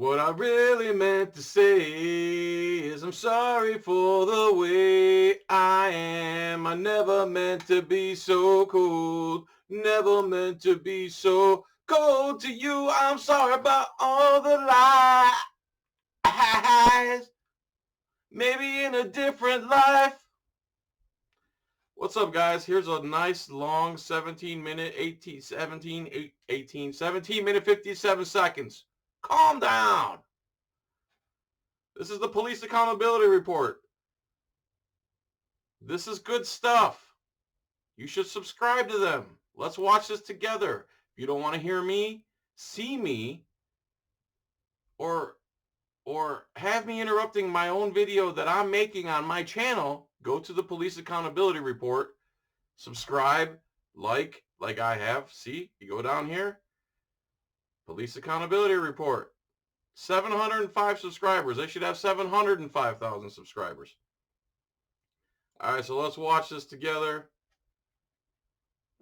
What I really meant to say is I'm sorry for the way I am. I never meant to be so cold. Never meant to be so cold to you. I'm sorry about all the lies. Maybe in a different life. What's up, guys? Here's a nice long 17 minute 57 seconds. Calm down. This is the Police Accountability Report. This is good stuff. You should subscribe to them. Let's watch this together. If you don't want to hear me, see me, or have me interrupting my own video that I'm making on my channel, go to the Police Accountability Report, subscribe, like I have. See, you go down here, Police Accountability Report. 705 subscribers. They should have 705,000 subscribers. All right, so let's watch this together.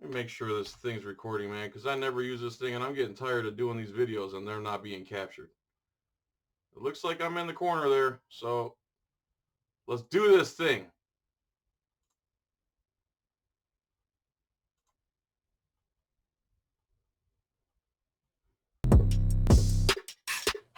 Let me make sure this thing's recording, man, because I never use this thing, and I'm getting tired of doing these videos, and they're not being captured. It looks like I'm in the corner there, so let's do this thing.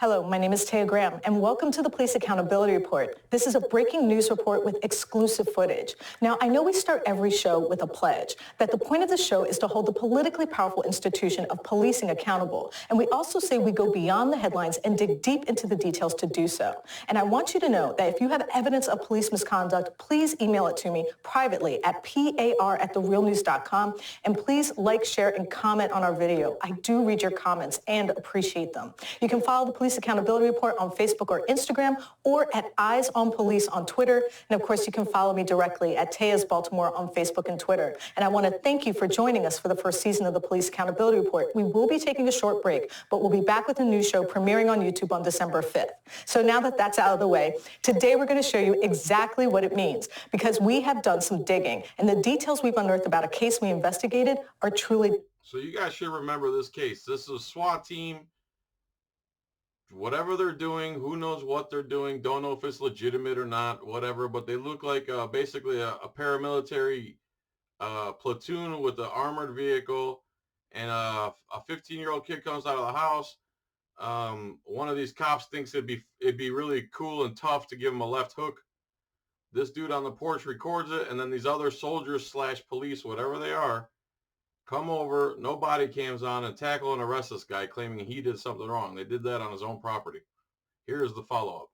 Hello, my name is Taya Graham, and welcome to the Police Accountability Report. This is a breaking news report with exclusive footage. Now, I know we start every show with a pledge, that the point of the show is to hold the politically powerful institution of policing accountable. And we also say we go beyond the headlines and dig deep into the details to do so. And I want you to know that if you have evidence of police misconduct, please email it to me privately at par@therealnews.com. And please like, share, and comment on our video. I do read your comments and appreciate them. You can follow the Police Accountability Report on Facebook or Instagram, or at Eyes on Police on Twitter. And of course, you can follow me directly at Taya's Baltimore on Facebook and Twitter. And I want to thank you for joining us for the first season of the Police Accountability Report. We will be taking a short break, but we'll be back with a new show premiering on YouTube on December 5th. So now that that's out of the way, today we're going to show you exactly what it means, because we have done some digging, and the details we've unearthed about a case we investigated are truly... So you guys should remember this case. This is a SWAT team. Whatever they're doing, who knows what they're doing, don't know if it's legitimate or not, whatever, but they look like basically a paramilitary platoon with an armored vehicle, and a 15-year-old kid comes out of the house. One of these cops thinks it'd be really cool and tough to give him a left hook. This dude on the porch records it, and then these other soldiers / police, whatever they are, come over, no body cams on, and tackle and arrest this guy, claiming he did something wrong. They did that on his own property. Here's the follow-up.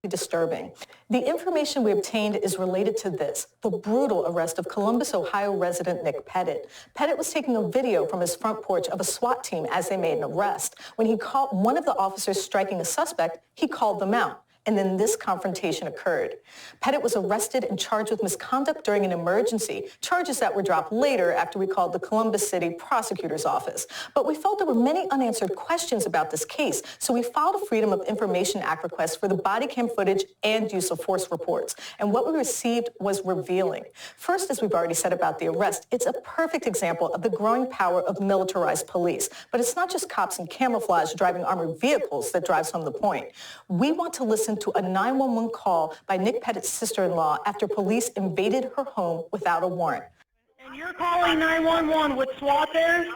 Disturbing. The information we obtained is related to this, the brutal arrest of Columbus, Ohio resident Nick Pettit. Pettit was taking a video from his front porch of a SWAT team as they made an arrest. When he caught one of the officers striking a suspect, he called them out. And then this confrontation occurred. Pettit was arrested and charged with misconduct during an emergency, charges that were dropped later after we called the Columbus City Prosecutor's Office. But we felt there were many unanswered questions about this case, so we filed a Freedom of Information Act request for the body cam footage and use of force reports. And what we received was revealing. First, as we've already said about the arrest, it's a perfect example of the growing power of militarized police. But it's not just cops in camouflage driving armored vehicles that drives home the point. We want to listen to a 911 call by Nick Pettit's sister-in-law after police invaded her home without a warrant. And you're calling 911 with SWAT there? Yes,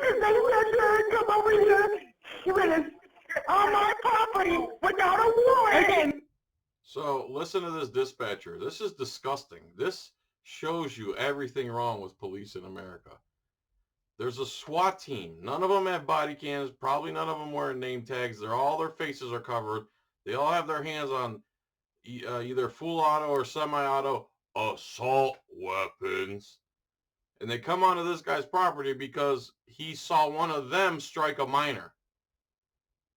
because they said come over here. On my property without a warrant. Okay. So listen to this dispatcher. This is disgusting. This shows you everything wrong with police in America. There's a SWAT team. None of them have body cams. Probably none of them wearing name tags. Their faces are covered. They all have their hands on either full auto or semi-auto assault weapons. And they come onto this guy's property because he saw one of them strike a minor.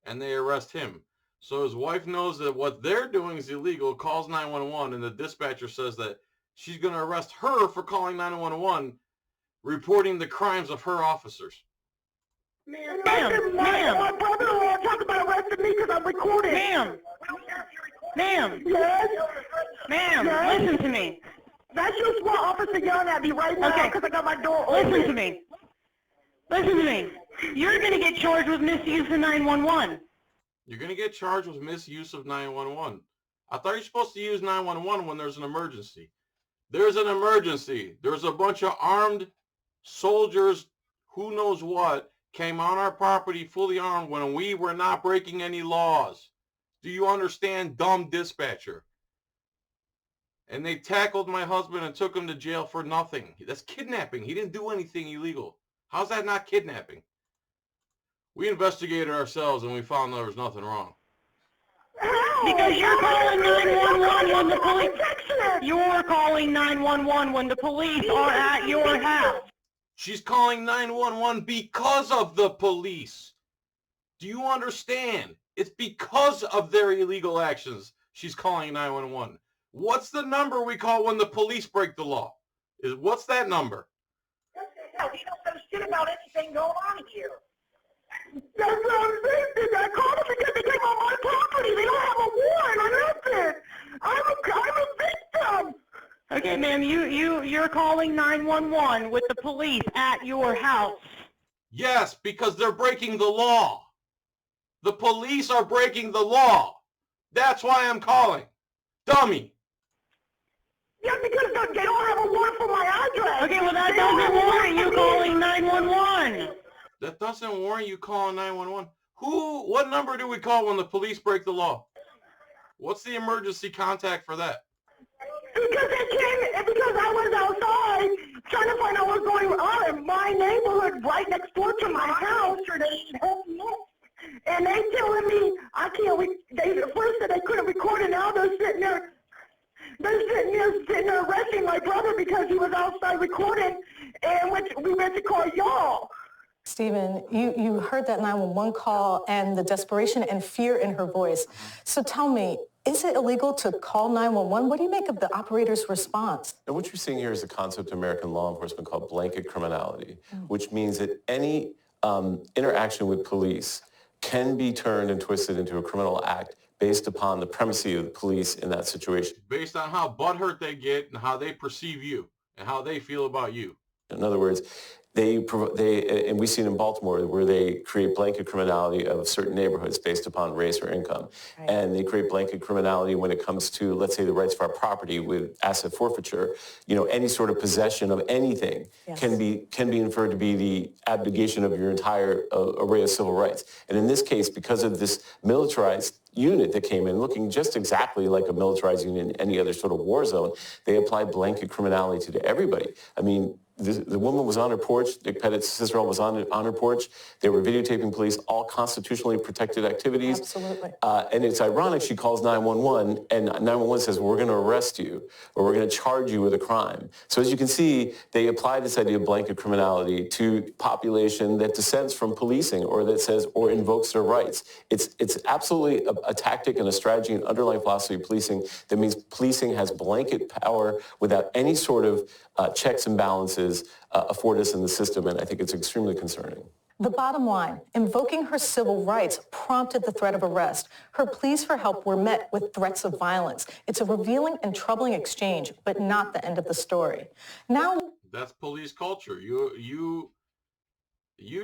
And they arrest him. So his wife knows that what they're doing is illegal, calls 911, and the dispatcher says that she's going to arrest her for calling 911, reporting the crimes of her officers. Ma'am, my brother-in-law talking about arresting me because I'm recording. Ma'am. Yes. Ma'am, listen to me. That's your SWAT officer yelling at me right now because I got my door open. Listen to me. You're going to get charged with misuse of 911. You're going to get charged with misuse of 911. I thought you're supposed to use 911 when there's an emergency. There's an emergency. There's a bunch of armed soldiers, who knows what, came on our property fully armed when we were not breaking any laws. Do you understand, dumb dispatcher? And they tackled my husband and took him to jail for nothing. That's kidnapping. He didn't do anything illegal. How's that not kidnapping? We investigated ourselves and we found there was nothing wrong. Because you're calling 911 when the police... You're calling 911 when the police are at your house. She's calling 911 because of the police. Do you understand? It's because of their illegal actions she's calling 911. What's the number we call when the police break the law? What's that number? You don't know shit about anything going on here. That's what I'm saying. I called them because they came on my property. They don't have a warrant or nothing. I'm a victim. Okay, ma'am, you're calling 911 with the police at your house. Yes, because they're breaking the law. The police are breaking the law. That's why I'm calling. Dummy. Yeah, because they don't have a warrant for my address. Okay, well, that doesn't warrant you calling 911. That doesn't warrant you calling 911. What number do we call when the police break the law? What's the emergency contact for that? Because they came, because I was outside trying to find out what's going on in my neighborhood right next door to my house, or they should help me up. And they telling me I can't, they first said they couldn't record it, now they're sitting there arresting my brother because he was outside recording, and we went to call y'all. Stephen, you heard that 911 call and the desperation and fear in her voice. So tell me, is it illegal to call 911? What do you make of the operator's response? Now, what you're seeing here is a concept of American law enforcement called blanket criminality, which means that any interaction with police can be turned and twisted into a criminal act based upon the primacy of the police in that situation. Based on how butthurt they get and how they perceive you and how they feel about you. In other words, and we see it in Baltimore where they create blanket criminality of certain neighborhoods based upon race or income. Right. And they create blanket criminality when it comes to, let's say, the rights of our property with asset forfeiture. You know, any sort of possession of anything can be inferred to be the abdication of your entire array of civil rights. And in this case, because of this militarized unit that came in looking just exactly like a militarized unit in any other sort of war zone, they applied blanket criminality to everybody. I mean, the woman was on her porch. Dick Pettit's sister-in-law was on her porch. They were videotaping police, all constitutionally protected activities. Absolutely. And it's ironic she calls 911, and 911 says, well, we're going to arrest you, or we're going to charge you with a crime. So as you can see, they apply this idea of blanket criminality to population that dissents from policing, or that says, or invokes their rights. It's absolutely a tactic and a strategy and underlying philosophy of policing that means policing has blanket power without any sort of checks and balances afford us in the system, and I think it's extremely concerning. The bottom line, invoking her civil rights prompted the threat of arrest. Her pleas for help were met with threats of violence. It's a revealing and troubling exchange, but not the end of the story. Now, that's police culture. You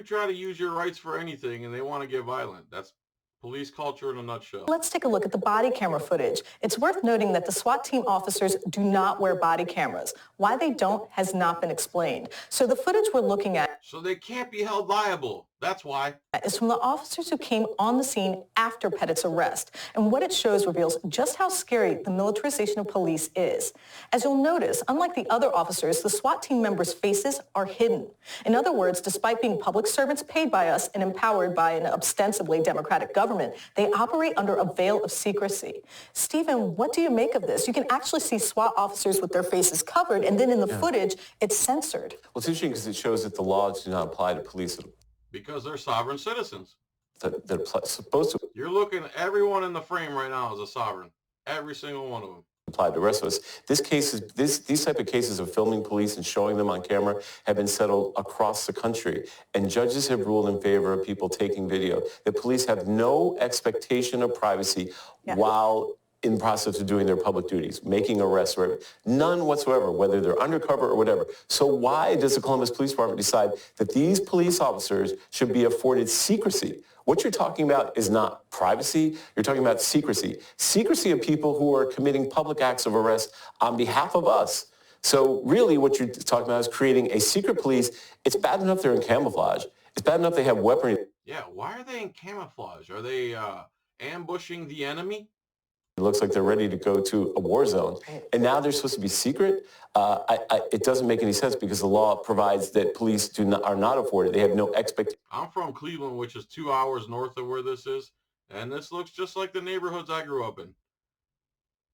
try to use your rights for anything, and they want to get violent. That's police culture in a nutshell. Let's take a look at the body camera footage. It's worth noting that the SWAT team officers do not wear body cameras. Why they don't has not been explained. So the footage we're looking at... So they can't be held liable. That's why. ...is from the officers who came on the scene after Pettit's arrest. And what it shows reveals just how scary the militarization of police is. As you'll notice, unlike the other officers, the SWAT team members' faces are hidden. In other words, despite being public servants paid by us and empowered by an ostensibly democratic government, they operate under a veil of secrecy. Stephen, what do you make of this? You can actually see SWAT officers with their faces covered, and then in the footage, it's censored. Well, it's interesting because it shows that the laws do not apply to police at all. Because they're sovereign citizens. They're supposed to. You're looking at everyone in the frame right now as a sovereign. Every single one of them. Apply to the rest of us. These type of cases of filming police and showing them on camera have been settled across the country. And judges have ruled in favor of people taking video. The police have no expectation of privacy while in the process of doing their public duties, making arrests, or whatever. None whatsoever, whether they're undercover or whatever. So why does the Columbus Police Department decide that these police officers should be afforded secrecy? What you're talking about is not privacy, you're talking about secrecy. Secrecy of people who are committing public acts of arrest on behalf of us. So really what you're talking about is creating a secret police. It's bad enough they're in camouflage. It's bad enough they have weaponry. Yeah, why are they in camouflage? Are they ambushing the enemy? It looks like they're ready to go to a war zone. And now they're supposed to be secret? It doesn't make any sense because the law provides that police are not afforded. They have no expectation. I'm from Cleveland, which is 2 hours north of where this is. And this looks just like the neighborhoods I grew up in.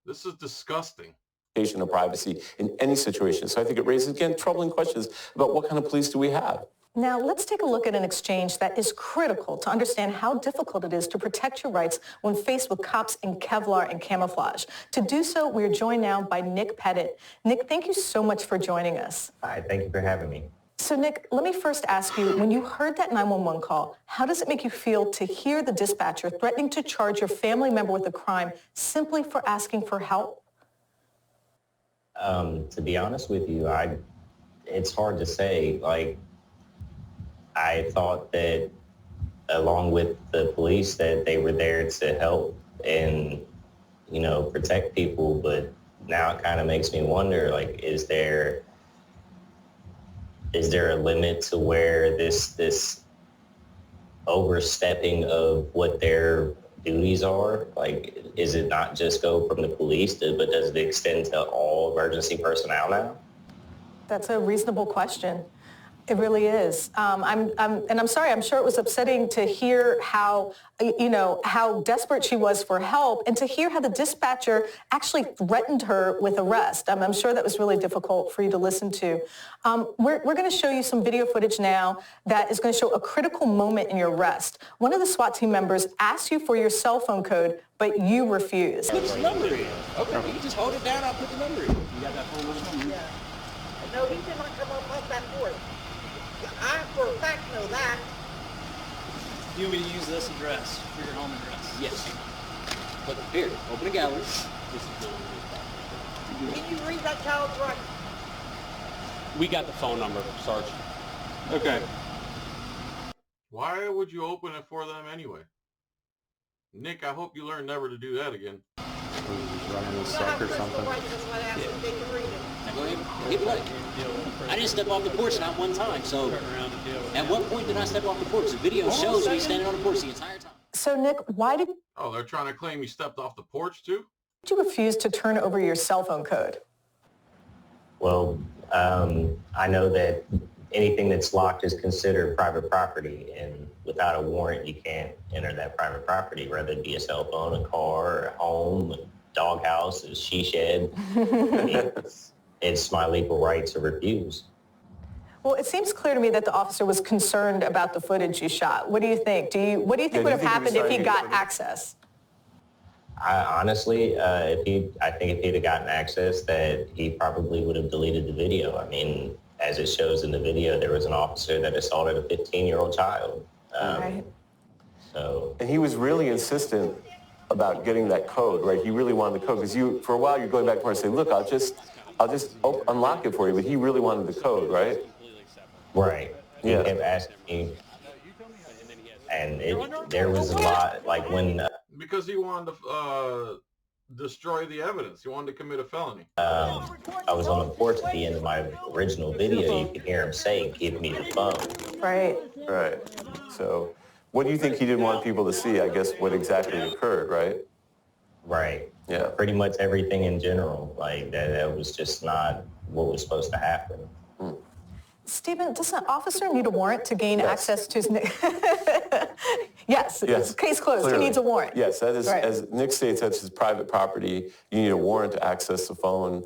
This is disgusting. Of privacy in any situation. So I think it raises, again, troubling questions about what kind of police do we have? Now, let's take a look at an exchange that is critical to understand how difficult it is to protect your rights when faced with cops in Kevlar and camouflage. To do so, we are joined now by Nick Pettit. Nick, thank you so much for joining us. Hi, thank you for having me. So, Nick, let me first ask you, when you heard that 911 call, how does it make you feel to hear the dispatcher threatening to charge your family member with a crime simply for asking for help? To be honest with you, it's hard to say. Like, I thought that along with the police that they were there to help and, protect people. But now it kind of makes me wonder, like, is there a limit to where this overstepping of what their duties are? Like, is it not just go from the police, but does it extend to all emergency personnel now? That's a reasonable question. It really is. I'm sorry, I'm sure it was upsetting to hear how desperate she was for help and to hear how the dispatcher actually threatened her with arrest. I'm sure that was really difficult for you to listen to. We're going to show you some video footage now that is going to show a critical moment in your arrest. One of the SWAT team members asked you for your cell phone code, but you refused. Put the number in. Okay, you just hold it down, I'll put the number in. You got that phone number? Yeah. No, he did not come up off that board. I for a fact know that. You want me to use this address for your home address? Yes. But here, open a gallery. Can you read that child's right? We got the phone number, Sarge. Okay. Why would you open it for them anyway? Nick, I hope you learn never to do that again. Running a suck or something. Go ahead, hit play. I didn't step off the porch not one time, so at what point did I step off the porch? The video shows me standing on the porch the entire time. So, Nick, why did Oh, they're trying to claim you stepped off the porch too? you refuse to turn over your cell phone code? Well, I know that anything that's locked is considered private property, and without a warrant, you can't enter that private property, whether it be a cell phone, a car, a home, a doghouse, a she shed. I mean, it's my legal right to refuse. Well, it seems clear to me that the officer was concerned about the footage you shot. What do you think? What do you think would have happened if he got access? Honestly, I think if he'd have gotten access, that he probably would have deleted the video. I mean, as it shows in the video, there was an officer that assaulted a 15-year-old child. Right. So, And he was really insistent about getting that code, right? He really wanted the code because for a while, you're going back to her and say, look, I'll just unlock it for you. But he really wanted the code, right? right. He Yeah. kept asking me, and there was a lot, like when Because he wanted to destroy the evidence. He wanted to commit a felony. I was on the porch at the end of my original video, you could hear him say, give me the phone. Right. Right. So what do you think he didn't want people to see? I guess what exactly occurred, right? Right. Yeah. Pretty much everything in general. Like that was just not what was supposed to happen. Stephen, does an officer need a warrant to gain access to his... Yes. Case closed. Clearly. He needs a warrant. Yes, that is, Right. as Nick states, that's his private property. You need a warrant to access the phone.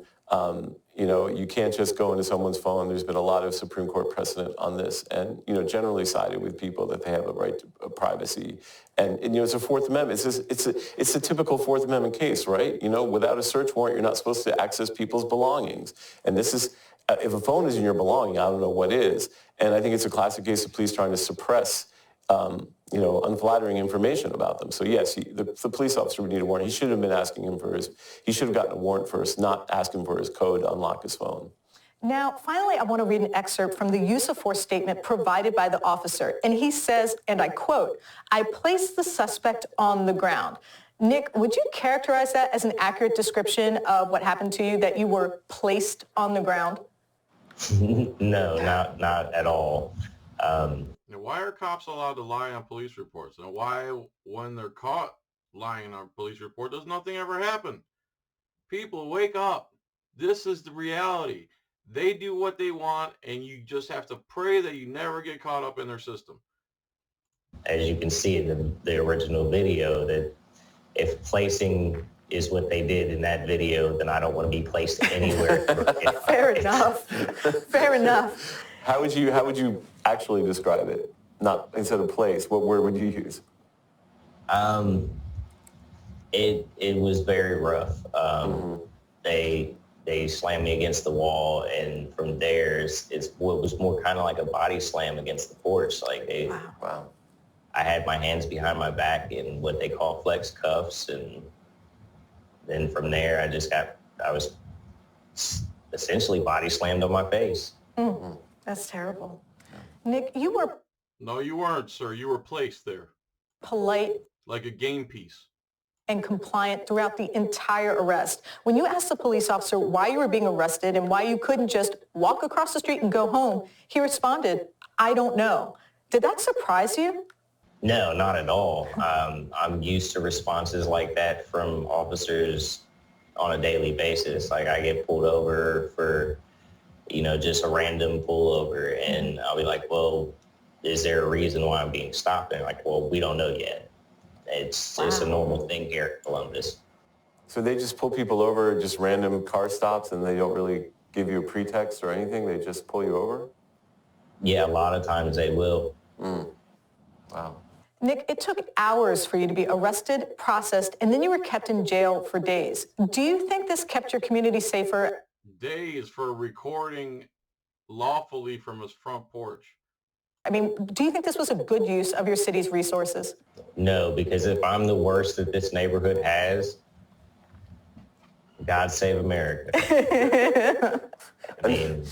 You can't just go into someone's phone. There's been a lot of Supreme Court precedent on this and, generally sided with people that they have a right to privacy. And it's a Fourth Amendment. It's a typical Fourth Amendment case, right? Without a search warrant, you're not supposed to access people's belongings. And this is, if a phone is in your belonging, I don't know what is. And I think it's a classic case of police trying to suppress unflattering information about them. So yes, the police officer would need a warrant. He should have been asking him he should have gotten a warrant first, not asking for his code to unlock his phone. Now, finally, I want to read an excerpt from the use of force statement provided by the officer. And he says, and I quote, "I placed the suspect on the ground." Nick, would you characterize that as an accurate description of what happened to you, that you were placed on the ground? No, not at all. Now, why are cops allowed to lie on police reports? And why, when they're caught lying on a police report, does nothing ever happen? People, wake up. This is the reality. They do what they want, and you just have to pray that you never get caught up in their system. As you can see in the original video, that if placing is what they did in that video, then I don't want to be placed anywhere. Fair enough. Fair enough. How would you actually describe it? Not instead of place, what word would you use? It was very rough. They slammed me against the wall, and from there, it was more kind of like a body slam against the porch. Like Wow. I had my hands behind my back in what they call flex cuffs, and then from there, I was essentially body slammed on my face. That's terrible. Nick, you were No, you weren't, sir. You were placed there polite like a game piece. and compliant throughout the entire arrest. When you asked the police officer why you were being arrested and why you couldn't just walk across the street and go home, he responded, "I don't know." Did that surprise you? No, not at all. I'm used to responses like that from officers on a daily basis. Like I get pulled over for, just a random pullover, and I'll be like, "Well, is there a reason why I'm being stopped?" And like, "Well, we don't know yet." It's a normal thing here in Columbus. So they just pull people over, just random car stops, and they don't really give you a pretext or anything? They just pull you over? Yeah, a lot of times they will. Wow. Nick, it took hours for you to be arrested, processed, and then you were kept in jail for days. Do you think this kept your community safer? Days for recording lawfully from his front porch. I mean, do you think this was a good use of your city's resources? No, because if I'm the worst that this neighborhood has, God save America. I mean,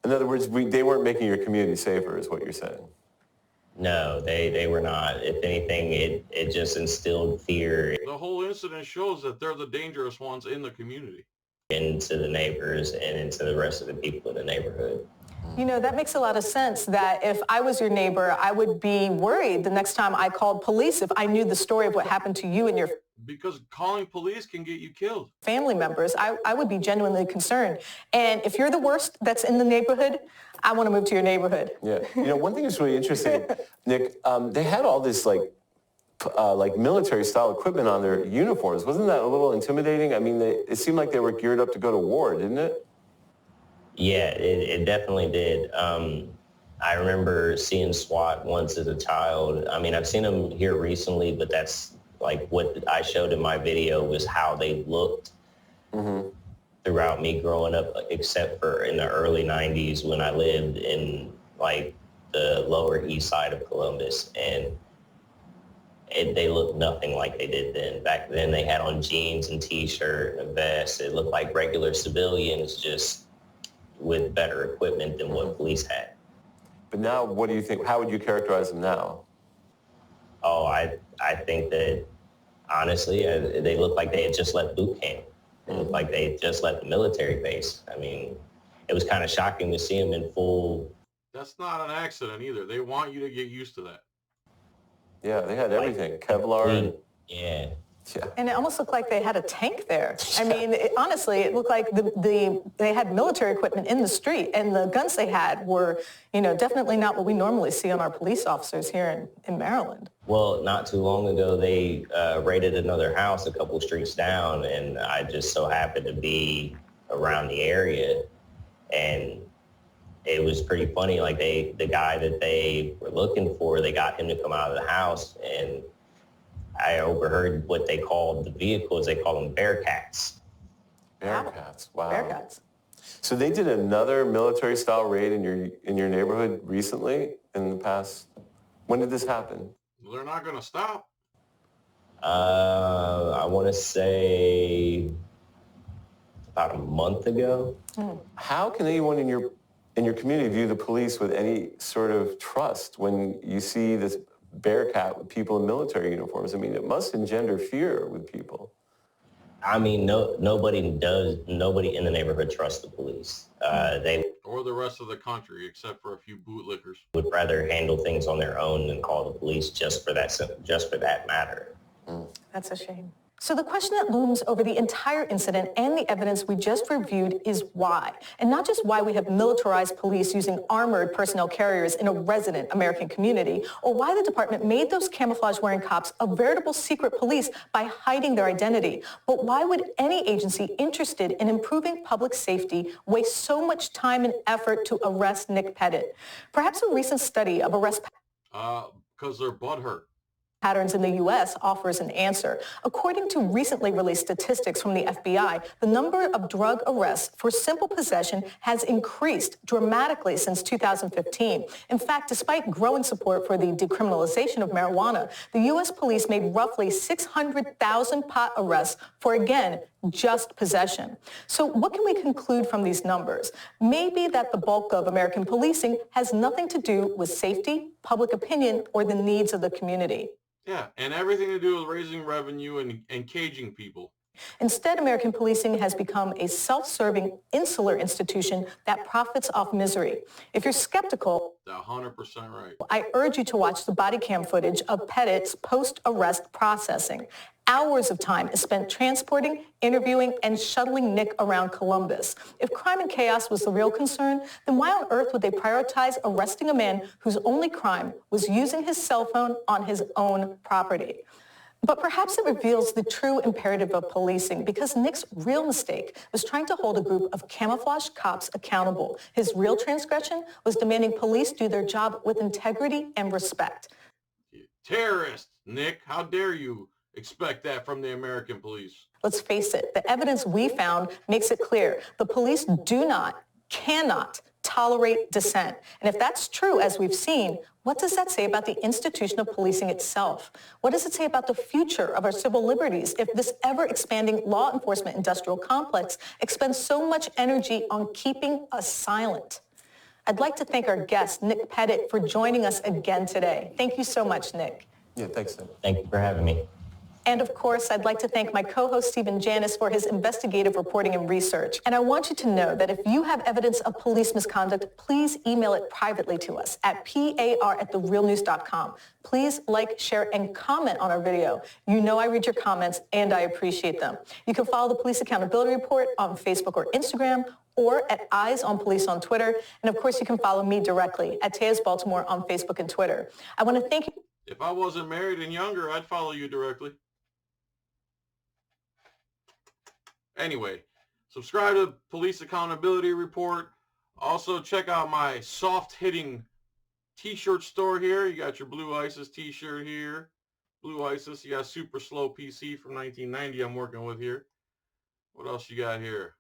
in other words, they weren't making your community safer, is what you're saying. No, they were not. If anything, it just instilled fear The whole incident shows that they're the dangerous ones in the community. into the neighbors and into the rest of the people in the neighborhood. You know, that makes a lot of sense that if I was your neighbor, I would be worried the next time I called police if I knew the story of what happened to you and your Because calling police can get you killed. family members. I would be genuinely concerned. And if you're the worst that's in the neighborhood, I want to move to your neighborhood. Yeah. One thing that's really interesting, Nick, they had all this like military style equipment on their uniforms. Wasn't that a little intimidating? I mean, it seemed like they were geared up to go to war, didn't it? Yeah, it definitely did. I remember seeing SWAT once as a child. I mean, I've seen them here recently, but that's like what I showed in my video was how they looked throughout me growing up, except for in the early 90s when I lived in like the lower east side of Columbus. And they looked nothing like they did then. Back then they had on jeans and t-shirt and a vest. It looked like regular civilians, just with better equipment than what police had. But now, what do you think? How would you characterize them now? Oh, I think that, honestly, they look like they had just left boot camp. They looked like they had just left the military base. I mean, it was kind of shocking to see them in full. That's not an accident either. They want you to get used to that. Yeah, they had everything. Kevlar. And, Yeah. yeah. And it almost looked like they had a tank there. I mean, honestly, it looked like they had military equipment in the street, and the guns they had were, definitely not what we normally see on our police officers here in Maryland. Well, not too long ago, they raided another house a couple streets down, and I just so happened to be around the area, and it was pretty funny. Like the guy that they were looking for, they got him to come out of the house, and I overheard what they called the vehicles. They call them Bearcats. Bearcats. Wow. Bearcats. So they did another military-style raid in your neighborhood recently, in the past. When did this happen? They're not going to stop. I want to say about a month ago. How can anyone in your community view the police with any sort of trust when you see this bearcat with people in military uniforms? I mean, it must engender fear with people. I mean, nobody in the neighborhood trusts the police. They Or the rest of the country, except for a few bootlickers. would rather handle things on their own than call the police just for that matter. That's a shame. So the question that looms over the entire incident and the evidence we just reviewed is why. And not just why we have militarized police using armored personnel carriers in a resident American community, or why the department made those camouflage-wearing cops a veritable secret police by hiding their identity. But why would any agency interested in improving public safety waste so much time and effort to arrest Nick Pettit? Perhaps a recent study of arrest because they're butthurt. patterns in the U.S. offers an answer. According to recently released statistics from the FBI, the number of drug arrests for simple possession has increased dramatically since 2015. In fact, despite growing support for the decriminalization of marijuana, the U.S. police made roughly 600,000 pot arrests for, again, just possession. So what can we conclude from these numbers? Maybe that the bulk of American policing has nothing to do with safety, public opinion, or the needs of the community. Yeah, and everything to do with raising revenue and caging people. Instead, American policing has become a self-serving, insular institution that profits off misery. If you're skeptical, 100% right. I urge you to watch the body cam footage of Pettit's post-arrest processing. Hours of time is spent transporting, interviewing, and shuttling Nick around Columbus. If crime and chaos was the real concern, then why on earth would they prioritize arresting a man whose only crime was using his cell phone on his own property? But perhaps it reveals the true imperative of policing, because Nick's real mistake was trying to hold a group of camouflaged cops accountable. His real transgression was demanding police do their job with integrity and respect. You terrorist, Nick, how dare you expect that from the American police? Let's face it, the evidence we found makes it clear the police cannot tolerate dissent. And if that's true, as we've seen, what does that say about the institution of policing itself? What does it say about the future of our civil liberties if this ever-expanding law enforcement industrial complex expends so much energy on keeping us silent? I'd like to thank our guest, Nick Pettit, for joining us again today. Thank you so much, Nick. Yeah, thanks, Nick. Thank you for having me. And of course, I'd like to thank my co-host, Stephen Janis, for his investigative reporting and research. And I want you to know that if you have evidence of police misconduct, please email it privately to us at par@therealnews.com. Please like, share, and comment on our video. You know I read your comments, and I appreciate them. You can follow the Police Accountability Report on Facebook or Instagram, or at Eyes on Police on Twitter. And of course, you can follow me directly at Tejas Baltimore on Facebook and Twitter. I want to thank you. If I wasn't married and younger, I'd follow you directly. Anyway, subscribe to Police Accountability Report. Also, check out my soft-hitting t-shirt store here. You got your Blue ISIS t-shirt here. Blue ISIS. You got Super Slow PC from 1990 I'm working with here. What else you got here?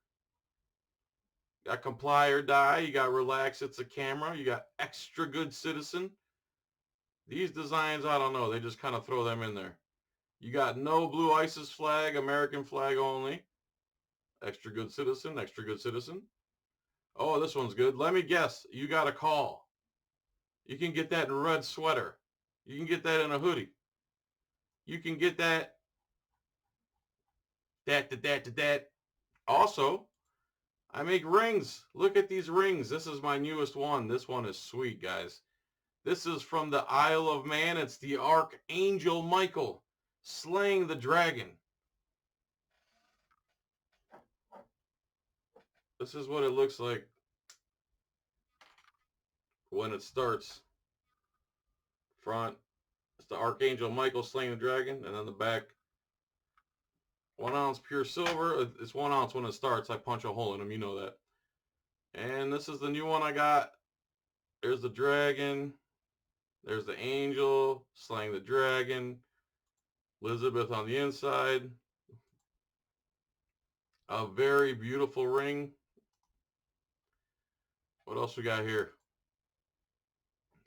You got Comply or Die. You got Relax, It's a Camera. You got Extra Good Citizen. These designs, I don't know. They just kind of throw them in there. You got No Blue ISIS Flag, American flag only. Extra Good Citizen, Extra Good Citizen. Oh, this one's good. Let me guess. You got a call. You can get that in a red sweater. You can get that in a hoodie. You can get that. Also, I make rings. Look at these rings. This is my newest one. This one is sweet, guys. This is from the Isle of Man. It's the Archangel Michael slaying the dragon. This is what it looks like when it starts. Front, it's the Archangel Michael slaying the dragon, and then the back, 1 ounce pure silver. It's 1 ounce when it starts. I punch a hole in them, you know that. And this is the new one I got. There's the dragon. There's the angel slaying the dragon. Elizabeth on the inside. A very beautiful ring. What else we got here?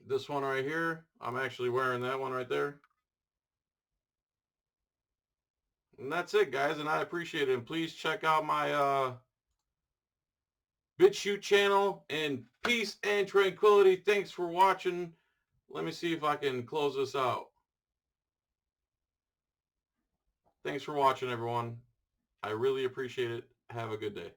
This one right here, I'm actually wearing that one right there. And that's it, guys, and I appreciate it. And please check out my BitChute channel, and peace and tranquility. Thanks for watching. Let me see if I can close this out. Thanks for watching, everyone. I really appreciate it. Have a good day.